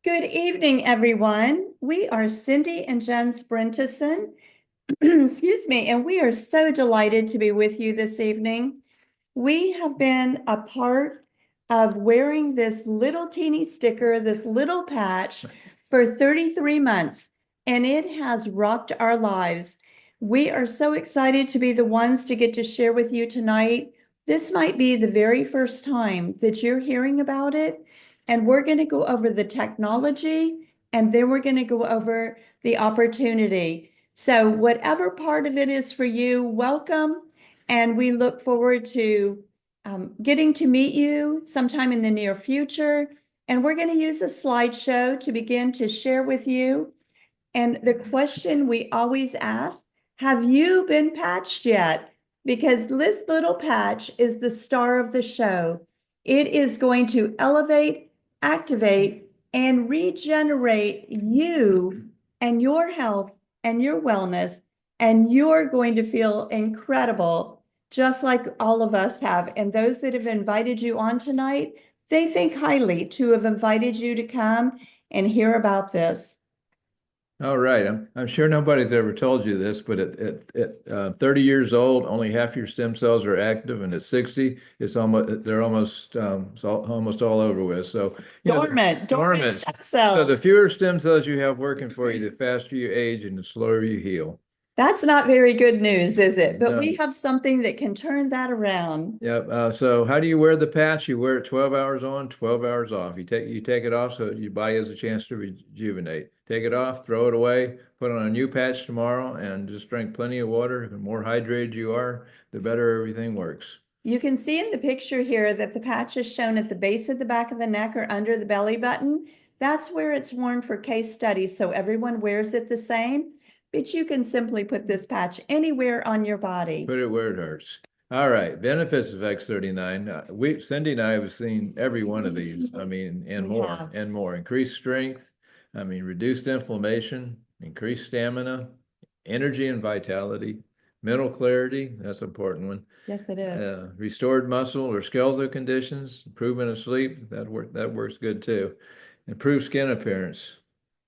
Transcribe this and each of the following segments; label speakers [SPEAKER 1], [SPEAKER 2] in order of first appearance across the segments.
[SPEAKER 1] Good evening, everyone. We are Cindy and Jen Sprintison, excuse me, and we are so delighted to be with you this evening. We have been a part of wearing this little teeny sticker, this little patch for 33 months, and it has rocked our lives. We are so excited to be the ones to get to share with you tonight. This might be the very first time that you're hearing about it, and we're going to go over the technology, and then we're going to go over the opportunity. So whatever part of it is for you, welcome. And we look forward to getting to meet you sometime in the near future. And we're going to use a slideshow to begin to share with you. And the question we always ask, have you been patched yet? Because this little patch is the star of the show. It is going to elevate, activate, and regenerate you and your health and your wellness. And you're going to feel incredible, just like all of us have. And those that have invited you on tonight, they think highly to have invited you to come and hear about this.
[SPEAKER 2] All right. I'm sure nobody's ever told you this, but at 30 years old, only half your stem cells are active, and at 60, it's almost all over with. So,
[SPEAKER 1] Dormant
[SPEAKER 2] dormant.
[SPEAKER 1] stem
[SPEAKER 2] So
[SPEAKER 1] cells.
[SPEAKER 2] the fewer stem cells you have working for you, the faster you age and the slower you heal.
[SPEAKER 1] That's not very good news, is it? But we
[SPEAKER 2] No.
[SPEAKER 1] have something that can turn that around.
[SPEAKER 2] Yep. So how do you wear the patch? You wear it 12 hours on, 12 hours off. You take it off so your body has a chance to rejuvenate. Take it off, throw it away, put on a new patch tomorrow, and just drink plenty of water. The more hydrated you are, the better everything works.
[SPEAKER 1] You can see in the picture here that the patch is shown at the base of the back of the neck or under the belly button. That's where it's worn for case studies, so everyone wears it the same. But you can simply put this patch anywhere on your body.
[SPEAKER 2] Put it where it hurts. All right. Benefits of X39. Cindy and I have seen every one of these. I mean, and
[SPEAKER 1] We
[SPEAKER 2] more
[SPEAKER 1] have.
[SPEAKER 2] and more. Increased strength. I mean, reduced inflammation, increased stamina, energy and vitality, mental clarity. That's an important one.
[SPEAKER 1] Yes, it is.
[SPEAKER 2] Restored muscle or skeletal conditions, improvement of sleep. That works good too. Improved skin appearance.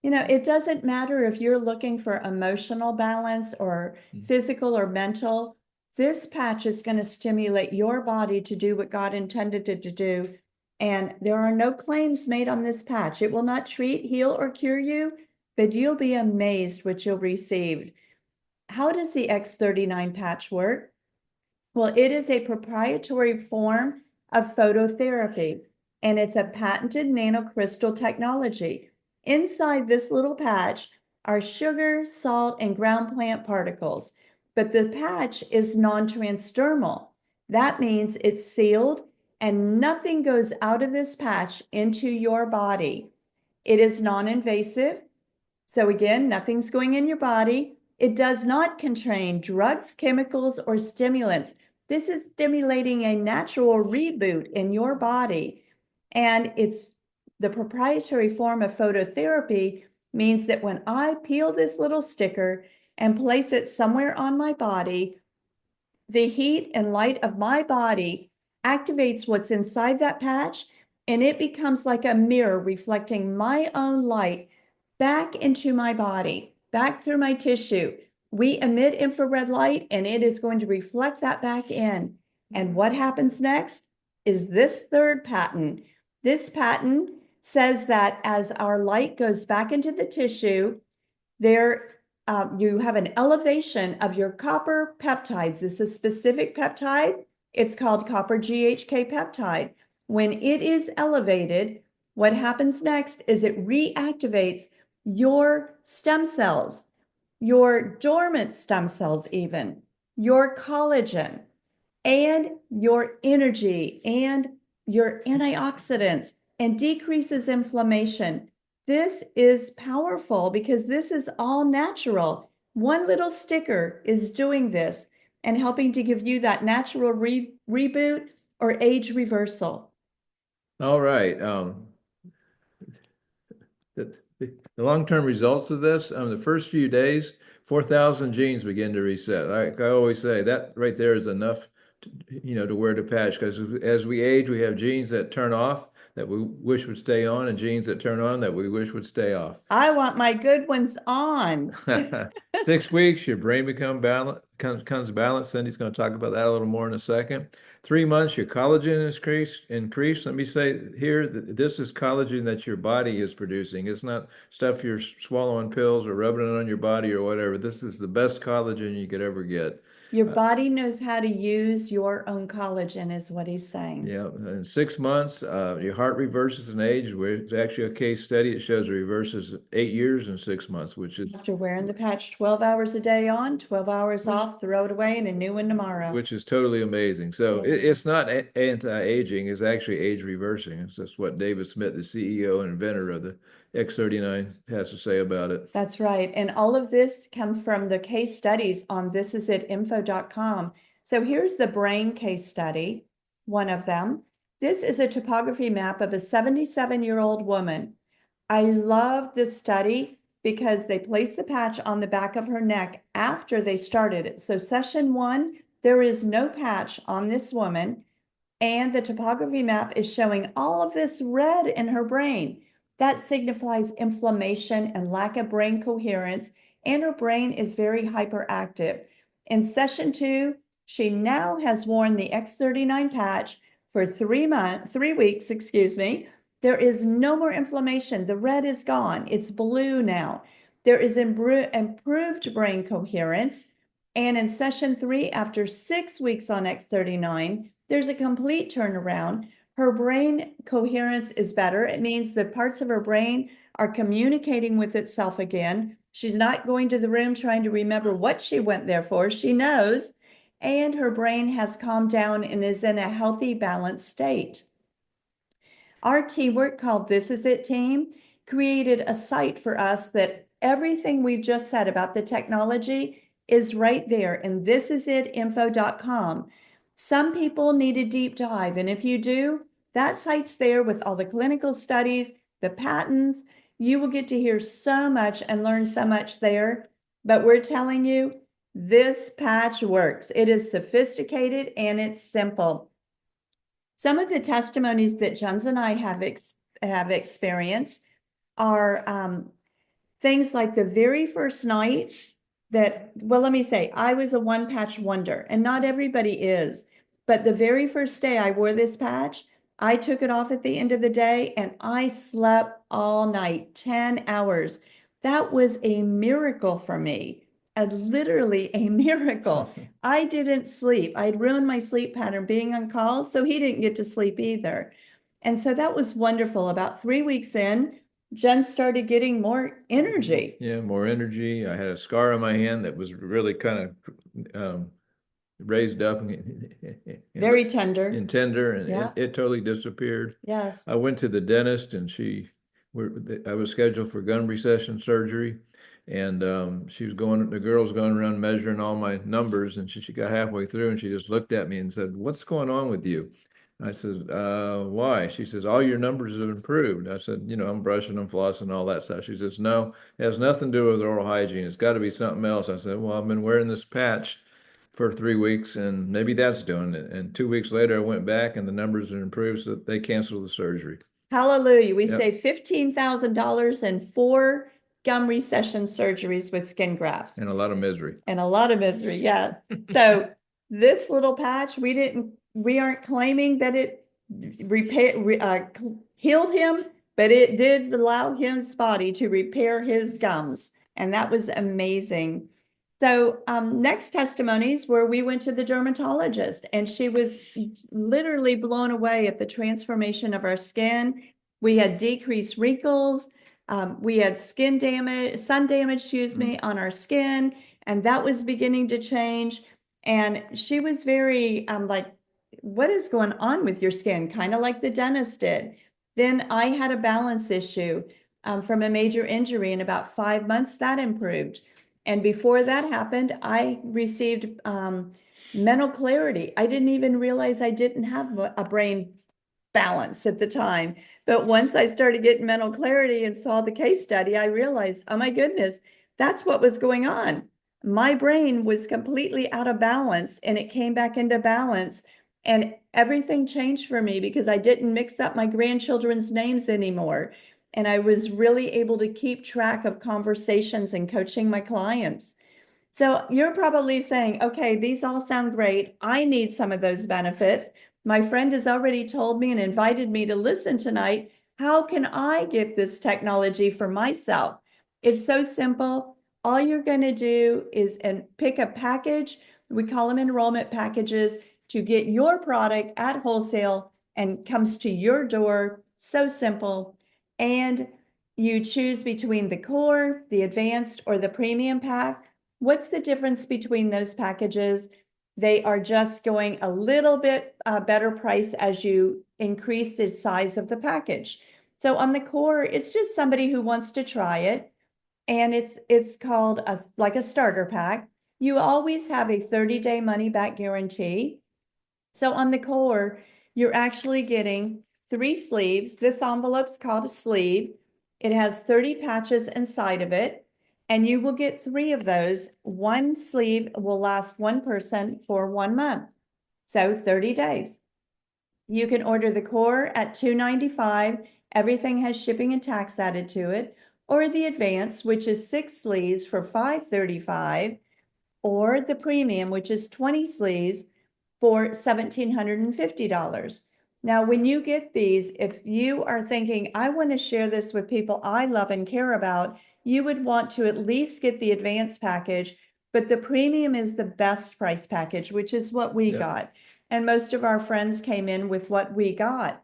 [SPEAKER 1] You know, it doesn't matter if you're looking for emotional balance or physical or mental. This patch is going to stimulate your body to do what God intended it to do. And there are no claims made on this patch. It will not treat, heal, or cure you, but you'll be amazed what you'll receive. How does the X39 patch work? Well, it is a proprietary form of phototherapy, and it's a patented nanocrystal technology. Inside this little patch are sugar, salt, and ground plant particles, but the patch is non-transdermal. That means it's sealed and nothing goes out of this patch into your body. It is non-invasive. So again, nothing's going in your body. It does not contain drugs, chemicals, or stimulants. This is stimulating a natural reboot in your body. And it's the proprietary form of phototherapy means that when I peel this little sticker and place it somewhere on my body, the heat and light of my body activates what's inside that patch, and it becomes like a mirror reflecting my own light back into my body, back through my tissue. We emit infrared light, and it is going to reflect that back in. And what happens next is this third patent. This patent says that as our light goes back into the tissue, there you have an elevation of your copper peptides. This is a specific peptide. It's called copper GHK peptide. When it is elevated, what happens next is it reactivates your stem cells, your dormant stem cells even, your collagen, and your energy and your antioxidants, and decreases inflammation. This is powerful because this is all natural. One little sticker is doing this and helping to give you that natural reboot or age reversal.
[SPEAKER 2] All right. The long-term results of this, the first few days, 4,000 genes begin to reset. I always say that right there is enough to wear the patch because as we age, we have genes that turn off, that we wish would stay on and genes that turn on that we wish would stay off.
[SPEAKER 1] I want my good ones on.
[SPEAKER 2] 6 weeks, your brain comes balanced. Cindy's going to talk about that a little more in a second. 3 months, your collagen is increased. Let me say here that this is collagen that your body is producing. It's not stuff you're swallowing pills or rubbing it on your body or whatever. This is the best collagen you could ever get.
[SPEAKER 1] Your body knows how to use your own collagen, is what he's saying.
[SPEAKER 2] Yeah, in 6 months, your heart reverses in age. It's actually a case study. It shows it reverses 8 years in 6 months, which is
[SPEAKER 1] After wearing the patch 12 hours a day on, 12 hours off, throw it away, and a new one tomorrow.
[SPEAKER 2] which is totally amazing. So it's not anti-aging; it's actually age reversing. That's what David Smith, the CEO and inventor of the X39, has to say about it.
[SPEAKER 1] That's right. And all of this comes from the case studies on thisisit.info.com. So here's the brain case study, one of them. This is a topography map of a 77-year-old woman. I love this study because they placed the patch on the back of her neck after they started it. So session 1, there is no patch on this woman, and the topography map is showing all of this red in her brain. That signifies inflammation and lack of brain coherence, and her brain is very hyperactive. In session 2, she now has worn the X39 patch for 3 weeks, There is no more inflammation. The red is gone. It's blue now. There is improved brain coherence. And in session 3, after 6 weeks on X39, there's a complete turnaround. Her brain coherence is better. It means that parts of her brain are communicating with itself again. She's not going to the room trying to remember what she went there for. She knows. And her brain has calmed down and is in a healthy, balanced state. Our teamwork called This Is It Team created a site for us that everything we've just said about the technology is right there in thisisitinfo.com. Some people need a deep dive, and if you do, that site's there with all the clinical studies, the patents. You will get to hear so much and learn so much there. But we're telling you, this patch works. It is sophisticated and it's simple. Some of the testimonies that Jens and I have experienced are things like the very first night that, well, let me say, I was a one patch wonder, and not everybody is. But the very first day I wore this patch, I took it off at the end of the day and I slept all night, 10 hours. That was a miracle for me. Literally a miracle. I didn't sleep. I'd ruined my sleep pattern being on call, so he didn't get to sleep either. And so that was wonderful. About 3 weeks in, Jen started getting more energy.
[SPEAKER 2] Yeah, more energy. I had a scar on my hand that was really kind of raised up
[SPEAKER 1] Very tender.
[SPEAKER 2] and tender, and
[SPEAKER 1] Yeah.
[SPEAKER 2] it totally disappeared.
[SPEAKER 1] Yes.
[SPEAKER 2] I went to the dentist, and I was scheduled for gum recession surgery, and the girl was going around measuring all my numbers, and she got halfway through, and she just looked at me and said, "What's going on with you?" I said, why? She says, all your numbers have improved. I said, I'm brushing and flossing and all that stuff. She says, no, it has nothing to do with oral hygiene. It's got to be something else. I said, well, I've been wearing this patch for 3 weeks and maybe that's doing it. And 2 weeks later, I went back and the numbers had improved, so they canceled the surgery.
[SPEAKER 1] Hallelujah. We saved $15,000 in 4 gum recession surgeries with skin grafts.
[SPEAKER 2] And a lot of misery.
[SPEAKER 1] And a lot of misery, yes. So this little patch, we aren't claiming that it healed him, but it did allow his body to repair his gums. And that was amazing. So next testimonies where we went to the dermatologist and she was literally blown away at the transformation of our skin. We had decreased wrinkles. We had sun damage, on our skin, and that was beginning to change. And she was very like, what is going on with your skin? Kind of like the dentist did. Then I had a balance issue from a major injury. In about 5 months, that improved. And before that happened, I received mental clarity. I didn't even realize I didn't have a brain balance at the time. But once I started getting mental clarity and saw the case study, I realized, oh my goodness, that's what was going on. My brain was completely out of balance and it came back into balance. And everything changed for me because I didn't mix up my grandchildren's names anymore. And I was really able to keep track of conversations and coaching my clients. So you're probably saying, okay, these all sound great. I need some of those benefits. My friend has already told me and invited me to listen tonight. How can I get this technology for myself? It's so simple. All you're going to do is pick a package. We call them enrollment packages to get your product at wholesale and comes to your door. So simple. And you choose between the core, the advanced, or the premium pack. What's the difference between those packages? They are just going a little bit better price as you increase the size of the package. So on the core, it's just somebody who wants to try it, and it's called like a starter pack. You always have a 30-day money back guarantee. So on the core, you're actually getting 3 sleeves. This envelope's called a sleeve. It has 30 patches inside of it, and you will get 3 of those. One sleeve will last one person for 1 month, so 30 days. You can order the core at $295. Everything has shipping and tax added to it, or the advanced, which is 6 sleeves for $535, or the premium, which is 20 sleeves for $1,750. Now, when you get these, if you are thinking, I want to share this with people I love and care about, you would want to at least get the advanced package, but the premium is the best price package, which is what we got. And most of our friends came in with what we got.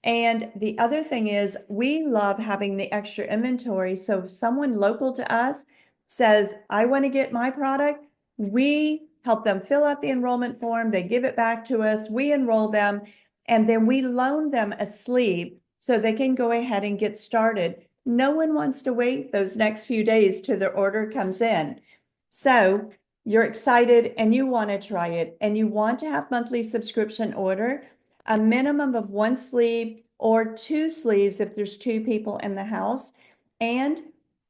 [SPEAKER 1] And the other thing is, we love having the extra inventory. So if someone local to us says, I want to get my product, we help them fill out the enrollment form. They give it back to us. We enroll them, and then we loan them a sleeve so they can go ahead and get started. No one wants to wait those next few days till their order comes in. So you're excited and you want to try it, and you want to have monthly subscription order, a minimum of 1 sleeve or 2 sleeves if there's 2 people in the house. And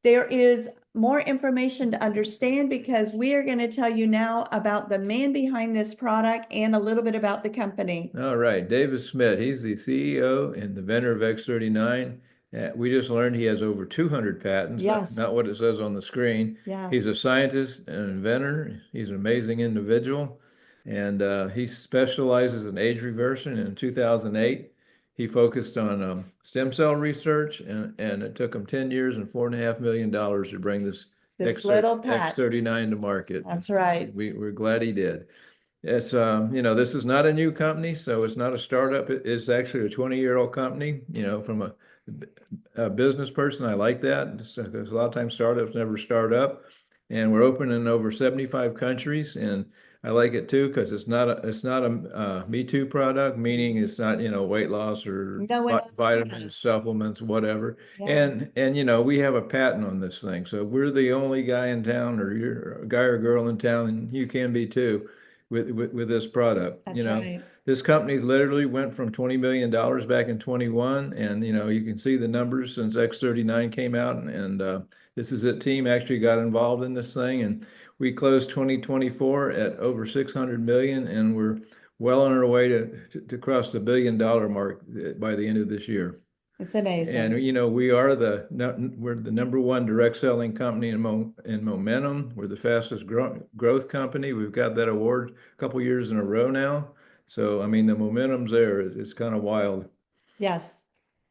[SPEAKER 1] there is more information to understand, because we are going to tell you now about the man behind this product and a little bit about the company.
[SPEAKER 2] All right, David Smith, he's the CEO and the inventor of X39. We just learned he has over 200 patents,
[SPEAKER 1] Yes.
[SPEAKER 2] not what it says on the screen.
[SPEAKER 1] Yeah.
[SPEAKER 2] He's a scientist and an inventor. He's an amazing individual, and he specializes in age reversion. In 2008, he focused on stem cell research, and it took him 10 years and $4.5 million to bring this
[SPEAKER 1] little pet.
[SPEAKER 2] X39 to market.
[SPEAKER 1] That's right.
[SPEAKER 2] We're glad he did. It's, this is not a new company, so it's not a startup. It's actually a 20-year-old company, from a business person. I like that, because a lot of times startups never start up. And we're open in over 75 countries. And I like it too, because it's not a Me Too product, meaning it's not, weight loss or vitamins, supplements, whatever.
[SPEAKER 1] Yeah.
[SPEAKER 2] And we have a patent on this thing. So we're the only guy in town, or you're a guy or girl in town, and you can be too, with this product.
[SPEAKER 1] That's right.
[SPEAKER 2] This company literally went from $20 million back in 21, and you can see the numbers since X39 came out, and this is it. Team actually got involved in this thing, and we closed 2024 at over 600 million, and we're well on our way to cross the $1 billion mark by the end of this year.
[SPEAKER 1] It's amazing.
[SPEAKER 2] And we're the #1 direct selling company in momentum. We're the fastest growth company. We've got that award a couple years in a row now. So I mean, the momentum's there. It's kind of wild.
[SPEAKER 1] Yes.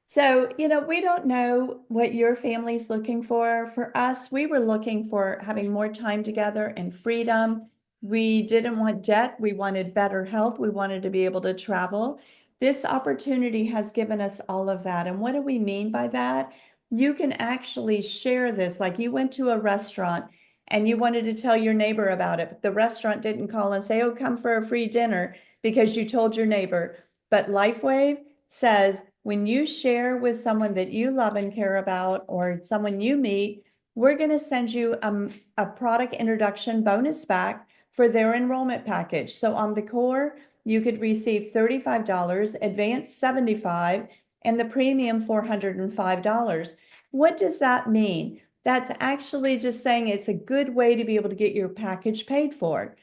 [SPEAKER 1] So, we don't know what your family's looking for. For us, we were looking for having more time together and freedom. We didn't want debt. We wanted better health. We wanted to be able to travel. This opportunity has given us all of that. And what do we mean by that? You can actually share this. Like, you went to a restaurant and you wanted to tell your neighbor about it, but the restaurant didn't call and say, oh, come for a free dinner, because you told your neighbor. But LifeWave says, when you share with someone that you love and care about, or someone you meet, we're going to send you a product introduction bonus back for their enrollment package. So on the core, you could receive $35, advanced $75, and the premium $405. What does that mean? That's actually just saying it's a good way to be able to get your package paid for.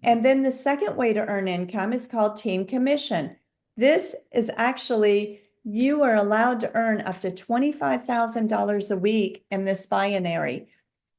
[SPEAKER 1] And then the second way to earn income is called team commission. This is actually, you are allowed to earn up to $25,000 a week in this binary.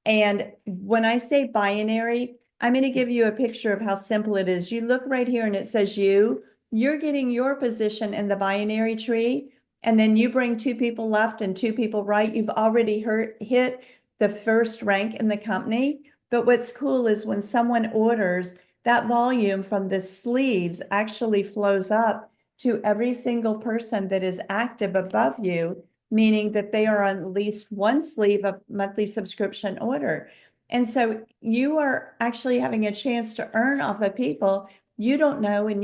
[SPEAKER 1] And when I say binary, I'm going to give you a picture of how simple it is. You look right here and it says you're getting your position in the binary tree, and then you bring two people left and two people right. You've already hit the first rank in the company. But what's cool is when someone orders, that volume from the sleeves actually flows up to every single person that is active above you, meaning that they are on at least one sleeve of monthly subscription order. And so you are actually having a chance to earn off of people you don't know and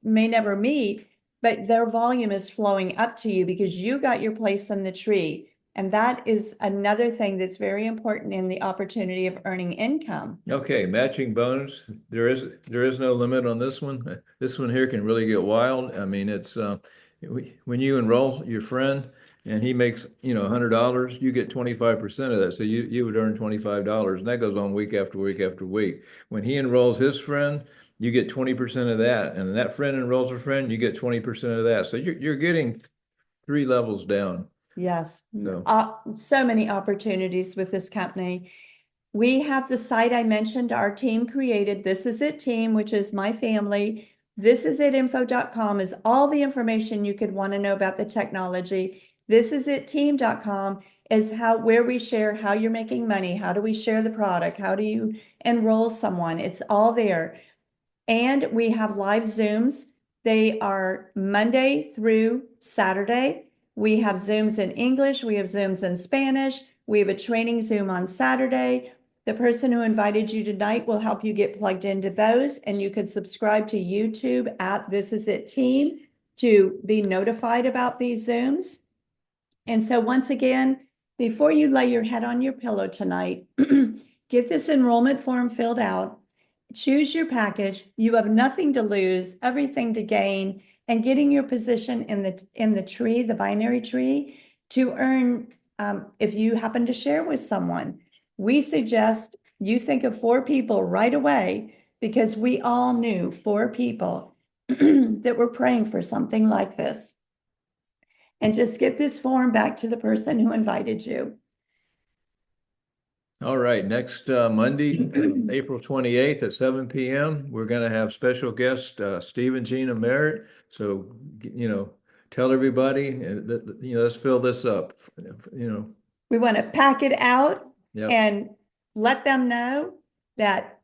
[SPEAKER 1] may never meet, but their volume is flowing up to you because you got your place in the tree. And that is another thing that's very important in the opportunity of earning income.
[SPEAKER 2] Okay, matching bonus. There is no limit on this one. This one here can really get wild. I mean, it's when you enroll your friend and he makes, $100, you get 25% of that. So you would earn $25, and that goes on week after week after week. When he enrolls his friend, you get 20% of that, and that friend enrolls a friend, you get 20% of that. So you're getting 3 levels down.
[SPEAKER 1] Yes,
[SPEAKER 2] So.
[SPEAKER 1] so many opportunities with this company. We have the site I mentioned our team created. This is it team, which is my family. This is it info.com is all the information you could want to know about the technology. This is it team.com is where we share how you're making money. How do we share the product? How do you enroll someone? It's all there. And we have live Zooms. They are Monday through Saturday. We have Zooms in English. We have Zooms in Spanish. We have a training Zoom on Saturday. The person who invited you tonight will help you get plugged into those, and you can subscribe to YouTube at This Is It Team to be notified about these Zooms. And so once again, before you lay your head on your pillow tonight, get this enrollment form filled out. Choose your package. You have nothing to lose, everything to gain, and getting your position in the tree, the binary tree, to earn. If you happen to share with someone, we suggest you think of 4 people right away, because we all knew 4 people that were praying for something like this. And just get this form back to the person who invited you.
[SPEAKER 2] All right, next Monday, April 28th at 7 p.m., we're going to have special guest Steve and Gina Merritt. So, tell everybody, let's fill this up.
[SPEAKER 1] We want to pack it out
[SPEAKER 2] Yep.
[SPEAKER 1] and let them know that